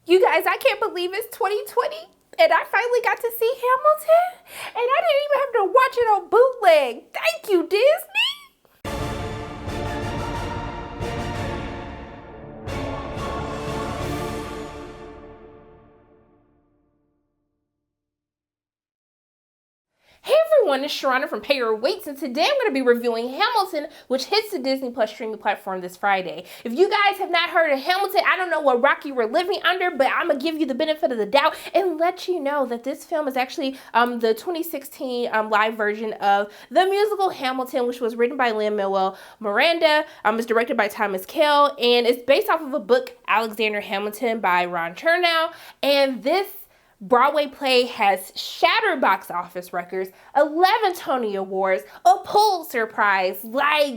You guys, I can't believe it's 2020 and I finally got to see Hamilton and I didn't even have to watch it on bootleg. Thank you, Disney. Hey everyone, it's Sharana from Pay Your Weights, and today I'm going to be reviewing Hamilton, which hits the Disney Plus streaming platform this Friday. If you guys have not heard of Hamilton, I don't know what rock you were living under, but I'm going to give you the benefit of the doubt and let you know that this film is actually the 2016 live version of the musical Hamilton, which was written by Lin-Manuel Miranda. It's directed by Thomas Kail, and it's based off of a book, Alexander Hamilton, by Ron Chernow. And this Broadway play has shattered box office records, 11 Tony Awards, a Pulitzer Prize,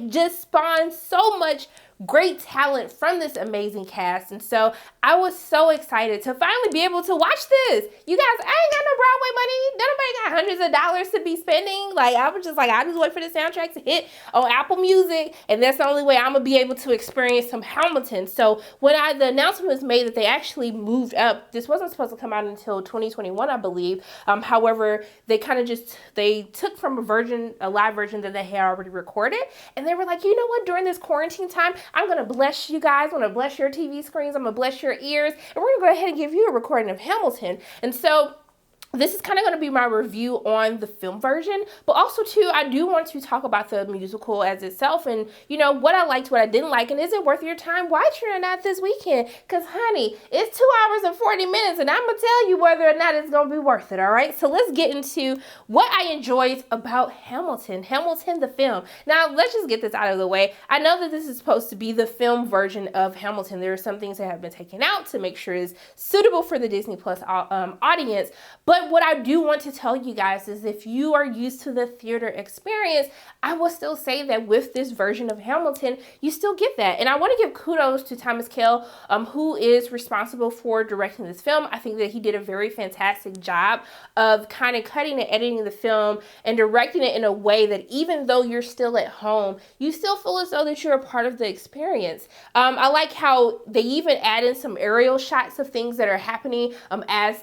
just spawned so much great talent from this amazing cast. And so I was so excited to finally be able to watch this. You guys, I ain't got no Broadway money. Nobody got hundreds of dollars to be spending. I was just I just wait for the soundtrack to hit on Apple Music, and that's the only way I'm gonna be able to experience some Hamilton. So when the announcement was made that they actually moved up, this wasn't supposed to come out until 2021, I believe. However, they kind of they took from a live version that they had already recorded, and they were like, you know what, during this quarantine time, I'm going to bless you guys. I'm going to bless your TV screens. I'm going to bless your ears. And we're going to go ahead and give you a recording of Hamilton. And so this is kind of going to be my review on the film version, but also too, I do want to talk about the musical as itself and, what I liked, what I didn't like, and is it worth your time watching or not this weekend? Because, honey, it's 2 hours and 40 minutes, and I'm going to tell you whether or not it's going to be worth it, all right? So let's get into what I enjoyed about Hamilton the film. Now, let's just get this out of the way. I know that this is supposed to be the film version of Hamilton. There are some things that have been taken out to make sure it's suitable for the Disney Plus audience, but what I do want to tell you guys is if you are used to the theater experience, I will still say that with this version of Hamilton, you still get that. And I want to give kudos to Thomas Kail, who is responsible for directing this film. I think that he did a very fantastic job of kind of cutting and editing the film and directing it in a way that even though you're still at home, you still feel as though that you're a part of the experience. I like how they even add in some aerial shots of things that are happening as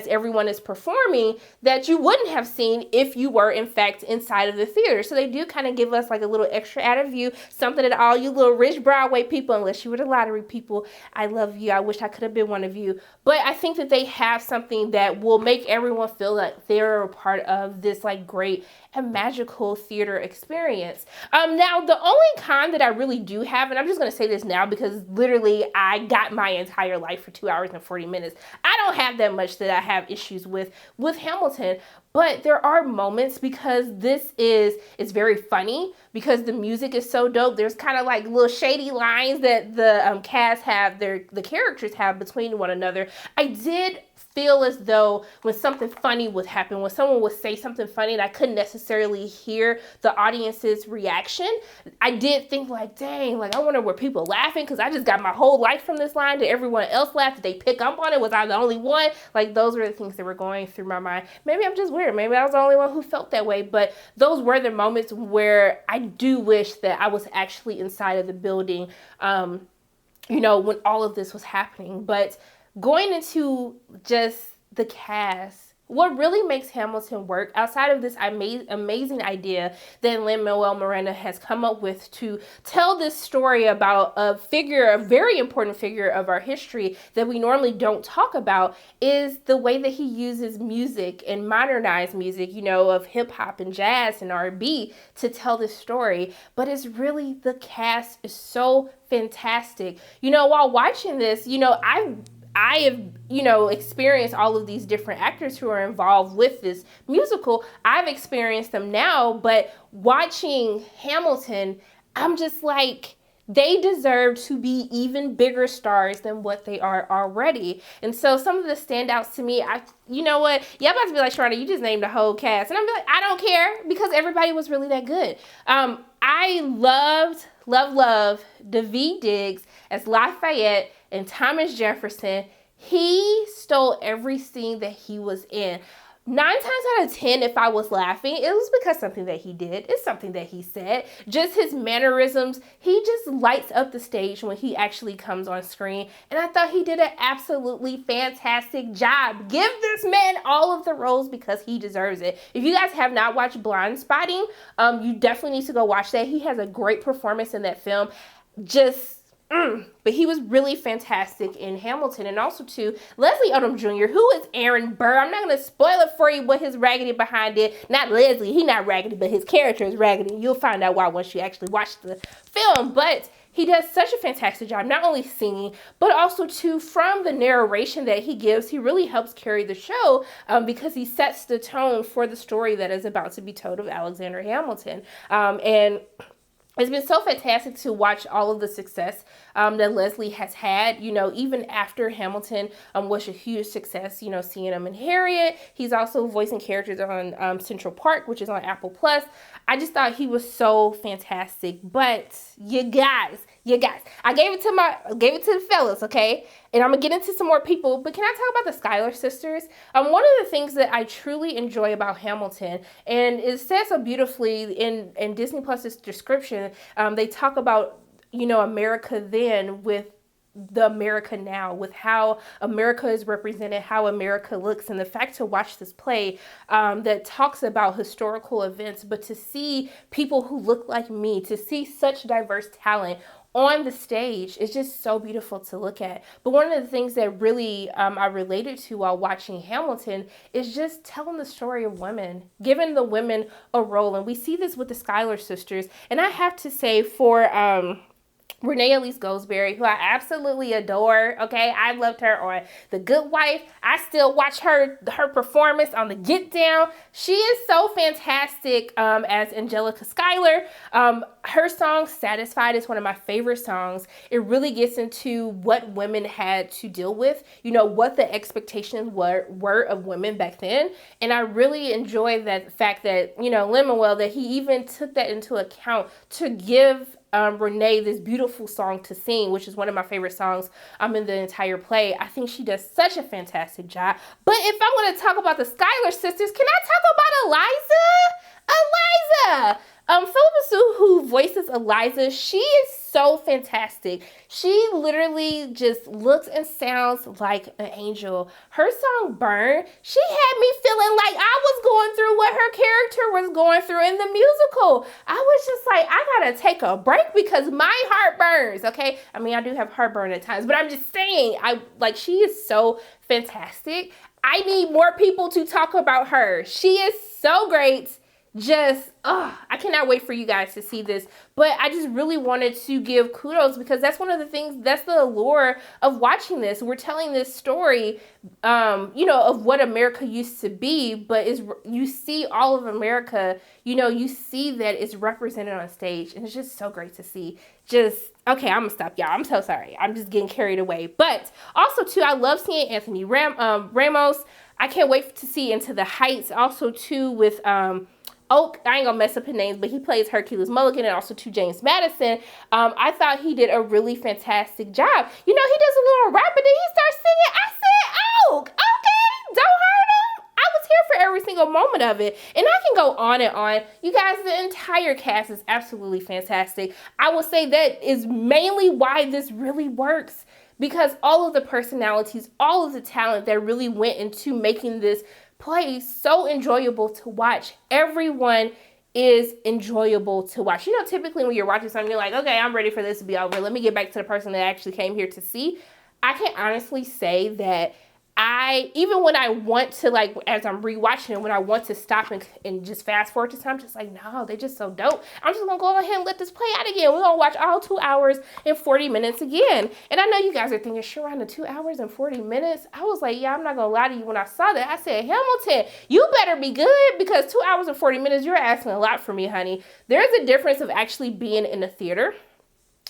everyone is performing that you wouldn't have seen if you were in fact inside of the theater. So they do kind of give us a little extra added view, something that all you little rich Broadway people, unless you were the lottery people, I love you. I wish I could have been one of you. But I think that they have something that will make everyone feel like they're a part of this great and magical theater experience. Now, the only con that I really do have, and I'm just going to say this now because literally I got my entire life for 2 hours and 40 minutes. I don't have that much that I have issues with Hamilton, but there are moments because it's very funny because the music is so dope. There's kind of little shady lines that the cast have, the characters have between one another. I did feel as though when something funny would happen, when someone would say something funny and I couldn't necessarily hear the audience's reaction, I did think dang, I wonder were people laughing because I just got my whole life from this line. Did everyone else laugh? Did they pick up on it? Was I the only one? Those were the things that were going through my mind. Maybe I'm just weird. Maybe I was the only one who felt that way, but those were the moments where I do wish that I was actually inside of the building, when all of this was happening. But going into just the cast, what really makes Hamilton work, outside of this amazing idea that Lin-Manuel Miranda has come up with to tell this story about a very important figure of our history that we normally don't talk about, is the way that he uses music and modernized music, of hip hop and jazz and R&B to tell this story. But it's really, the cast is so fantastic. While watching this, I have, experienced all of these different actors who are involved with this musical. I've experienced them now, but watching Hamilton, I'm just they deserve to be even bigger stars than what they are already. And so some of the standouts to me, you know what? Y'all about to be like, Sharana, you just named the whole cast. And I'm like, I don't care because everybody was really that good. I love Daveed Diggs as Lafayette and Thomas Jefferson. He stole every scene that he was in. 9 times out of 10, if I was laughing, it was because something that he did. It's something that he said. Just his mannerisms. He just lights up the stage when he actually comes on screen. And I thought he did an absolutely fantastic job. Give this man all of the roles because he deserves it. If you guys have not watched Blind Spotting, you definitely need to go watch that. He has a great performance in that film. But he was really fantastic in Hamilton. And also, too, Leslie Odom Jr., who is Aaron Burr. I'm not going to spoil it for you, but his raggedy behind it. Not Leslie. He's not raggedy, but his character is raggedy. You'll find out why once you actually watch the film. But he does such a fantastic job, not only singing, but also, too, from the narration that he gives, he really helps carry the show because he sets the tone for the story that is about to be told of Alexander Hamilton. And it's been so fantastic to watch all of the success that Leslie has had, even after Hamilton was a huge success, seeing him in Harriet. He's also voicing characters on Central Park, which is on Apple Plus. I just thought he was so fantastic. But you guys, I gave it to the fellas, okay? And I'm gonna get into some more people, but can I talk about the Schuyler Sisters? One of the things that I truly enjoy about Hamilton, and it says so beautifully in Disney Plus's description, they talk about, America then with the America now, with how America is represented, how America looks, and the fact to watch this play that talks about historical events, but to see people who look like me, to see such diverse talent on the stage is just so beautiful to look at. But one of the things that really I related to while watching Hamilton is just telling the story of women, giving the women a role. And we see this with the Schuyler Sisters. And I have to say for Renee Elise Goldsberry, who I absolutely adore, okay? I loved her on The Good Wife. I still watch her performance on The Get Down. She is so fantastic as Angelica Schuyler. Her song, Satisfied, is one of my favorite songs. It really gets into what women had to deal with, what the expectations were of women back then. And I really enjoy that fact that, lin-manuel, that he even took that into account to give Renee this beautiful song to sing, which is one of my favorite songs in the entire play. I think she does such a fantastic job. But if I want to talk about the Schuyler Sisters, can I talk about Eliza? Philippa Sue, who voices Eliza, she is so fantastic. She literally just looks and sounds like an angel. Her song Burn, she had me feeling like I was going through what her character was going through in the musical. I was just like, I gotta take a break because my heart burns, okay? I mean, I do have heartburn at times, but I'm just saying, she is so fantastic. I need more people to talk about her. She is so great. I cannot wait for you guys to see this. But I just really wanted to give kudos because that's one of the things, that's the allure of watching this. We're telling this story, of what America used to be, but you see all of America, you see that it's represented on stage, and it's just so great to see. Okay, I'm gonna stop, y'all. I'm so sorry. I'm just getting carried away. But also, too, I love seeing Anthony Ramos. I can't wait to see Into the Heights. Also, too, with Oak, I ain't gonna mess up his names, but he plays Hercules Mulligan, and also to James Madison. I thought he did a really fantastic job. He does a little rap, and then he starts singing. I said, Oak, okay, don't hurt him. I was here for every single moment of it. And I can go on and on. You guys, the entire cast is absolutely fantastic. I will say that is mainly why this really works. Because all of the personalities, all of the talent that really went into making this play so enjoyable to watch. Everyone is enjoyable to watch. Typically when you're watching something, you're like, okay, I'm ready for this to be over. Let me get back to the person that actually came here to see. I can honestly say that even when I want to, as I'm rewatching it, when I want to stop and just fast forward to time, I'm just like, no, they're just so dope. I'm just going to go ahead and let this play out again. We're going to watch all 2 hours and 40 minutes again. And I know you guys are thinking, sure, around the 2 hours and 40 minutes. I was like, yeah, I'm not going to lie to you. When I saw that, I said, Hamilton, you better be good because 2 hours and 40 minutes, you're asking a lot for me, honey. There's a difference of actually being in the theater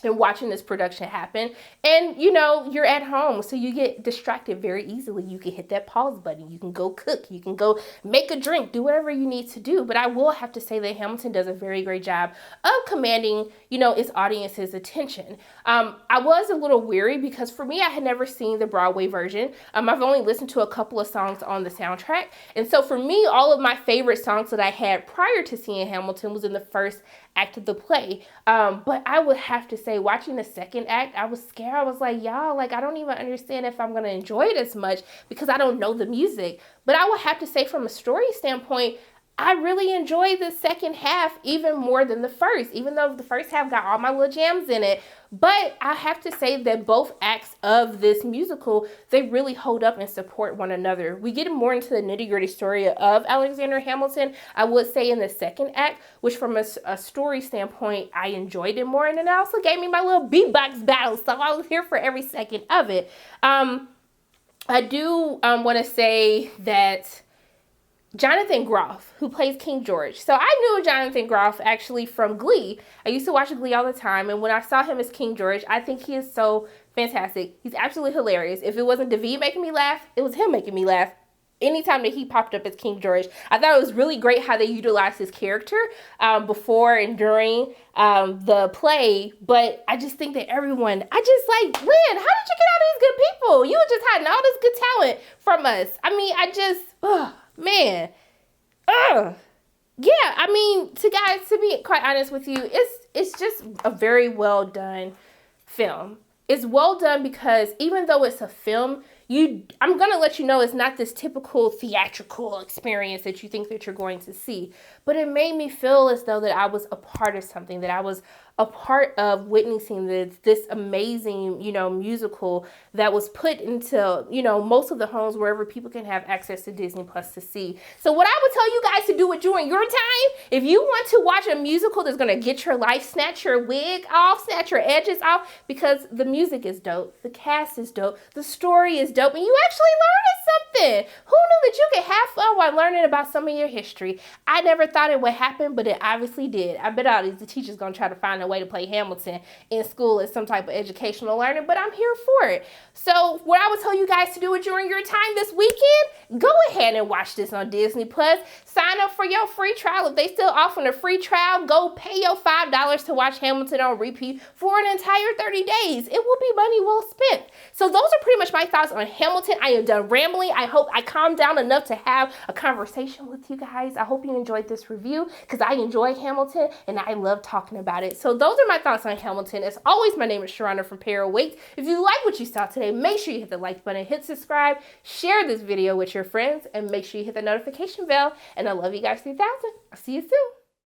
and watching this production happen. And you know, you're at home, so you get distracted very easily. You can hit that pause button, you can go cook, you can go make a drink, do whatever you need to do. But I will have to say that Hamilton does a very great job of commanding, you know, its audience's attention. I was a little weary because for me, I had never seen the Broadway version. I've only listened to a couple of songs on the soundtrack. And so for me, all of my favorite songs that I had prior to seeing Hamilton was in the first act of the play. But I would have to say, watching the second act, I was scared. I was like, y'all, like, I don't even understand if I'm going to enjoy it as much because I don't know the music. But I would have to say, from a story standpoint, I really enjoyed the second half even more than the first, even though the first half got all my little jams in it. But I have to say that both acts of this musical, they really hold up and support one another. We get more into the nitty-gritty story of Alexander Hamilton, I would say, in the second act, which from a story standpoint, I enjoyed it more. And then it also gave me my little beatbox battle, so I was here for every second of it. I do want to say that Jonathan Groff, who plays King George. So I knew Jonathan Groff actually from Glee. I used to watch Glee all the time, and when I saw him as King George, I think he is so fantastic. He's absolutely hilarious. If it wasn't David making me laugh, it was him making me laugh. Anytime that he popped up as King George, I thought it was really great how they utilized his character before and during the play. But I just think that everyone, I just like, Lynn, how did you get all these good people? You were just hiding all this good talent from us. I mean, I just, man. Yeah, I mean, to be quite honest with you, it's just a very well done film. It's well done because even though it's a film, I'm going to let you know it's not this typical theatrical experience that you think that you're going to see. But it made me feel as though that I was a part of something, that I was a part of witnessing this amazing, you know, musical that was put into, you know, most of the homes wherever people can have access to Disney Plus to see. So what I would tell you guys to do it during your time, if you want to watch a musical that's going to get your life, snatch your wig off, snatch your edges off, because the music is dope, the cast is dope, the story is dope, and you actually learning something. Who knew that you could have fun while learning about some of your history? I never thought it would happen, but it obviously did. I bet all these teachers going to try to find a way to play Hamilton in school as some type of educational learning, but I'm here for it. So what I would tell you guys to do it during your time this weekend, go ahead and watch this on Disney Plus. Sign up for your free trial. If they still offering a free trial, go pay your $5 to watch Hamilton on repeat for an entire 30 days. It will be money well spent. So those are pretty much my thoughts on Hamilton. I am done rambling. I hope I calmed down enough to have a conversation with you guys. I hope you enjoyed this review because I enjoy Hamilton and I love talking about it. So those are my thoughts on Hamilton. As always, my name is Sharona from Pair of Weights. If you like what you saw today, make sure you hit the like button, hit subscribe, share this video with your friends, and make sure you hit the notification bell. And I love you guys 3000. I'll see you soon.